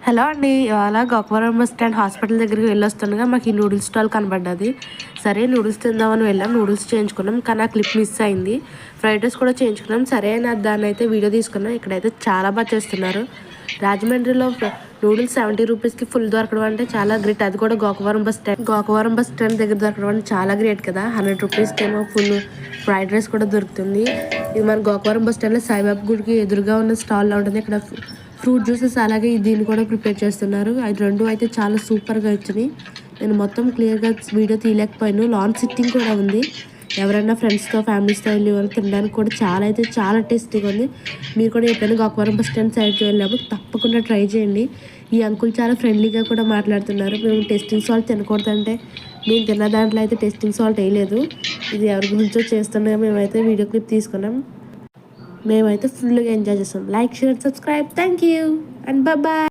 Hello అండి, ఇవాళ Gokavaram bus stand hospital దగ్గరికి వెళ్ళొస్తుండగా మాకు ఈ నూడిల్స్ స్టాల్ కనబడ్డది. సరే నూడిల్స్ తిందామని వెళ్ళాం, నూడిల్స్ చేయించుకున్నాం. కానీ ఆ క్లిప్ మిస్ అయింది. ఫ్రైడ్ రైస్ కూడా చేయించుకున్నాం. సరే అని దాన్ని అయితే వీడియో తీసుకున్నాం. ఇక్కడైతే చాలా బాగా చేస్తున్నారు. రాజమండ్రిలో నూడిల్స్ 70 రూపీస్కి ఫుల్ దొరకడం అంటే చాలా గ్రేట్. అది కూడా గోకవరం బస్ స్టాండ్ దగ్గర దొరకడం అంటే చాలా గ్రేట్ కదా. 100 రూపీస్కి ఏమో ఫుల్ ఫ్రైడ్ రైస్ కూడా దొరుకుతుంది. ఇది మన గోకవరం బస్ స్టాండ్లో సాయిబాబా గుడికి ఎదురుగా ఉన్న స్టాల్లో ఉంటుంది. ఇక్కడ ఫ్రూట్ జ్యూసెస్ అలాగే దీన్ని కూడా ప్రిపేర్ చేస్తున్నారు. అది రెండు అయితే చాలా సూపర్గా వచ్చినాయి. నేను మొత్తం క్లియర్గా వీడియో తీయలేకపోయాను. లాన్ సిట్టింగ్ కూడా ఉంది. ఎవరైనా ఫ్రెండ్స్తో ఫ్యామిలీస్తో వెళ్ళి వాళ్ళు తినడానికి కూడా చాలా టేస్టీగా ఉంది. మీరు కూడా ఎప్పుడైనా గోకవరం బస్ స్టాండ్ సైడ్కి వెళ్ళినప్పుడు తప్పకుండా ట్రై చేయండి. ఈ అంకుల్ చాలా ఫ్రెండ్లీగా కూడా మాట్లాడుతున్నారు. మేము టెస్టింగ్ సాల్ట్ తినకూడదంటే మేము తిన్న దాంట్లో అయితే టెస్టింగ్ సాల్ట్ వేయలేదు. ఇది ఎవరి గురించో చేస్తుండగా మేమైతే వీడియో క్లిప్ తీసుకున్నాం. మేమైతే ఫుల్గా ఎంజాయ్ చేస్తాం. Like, share, subscribe. Thank you and bye.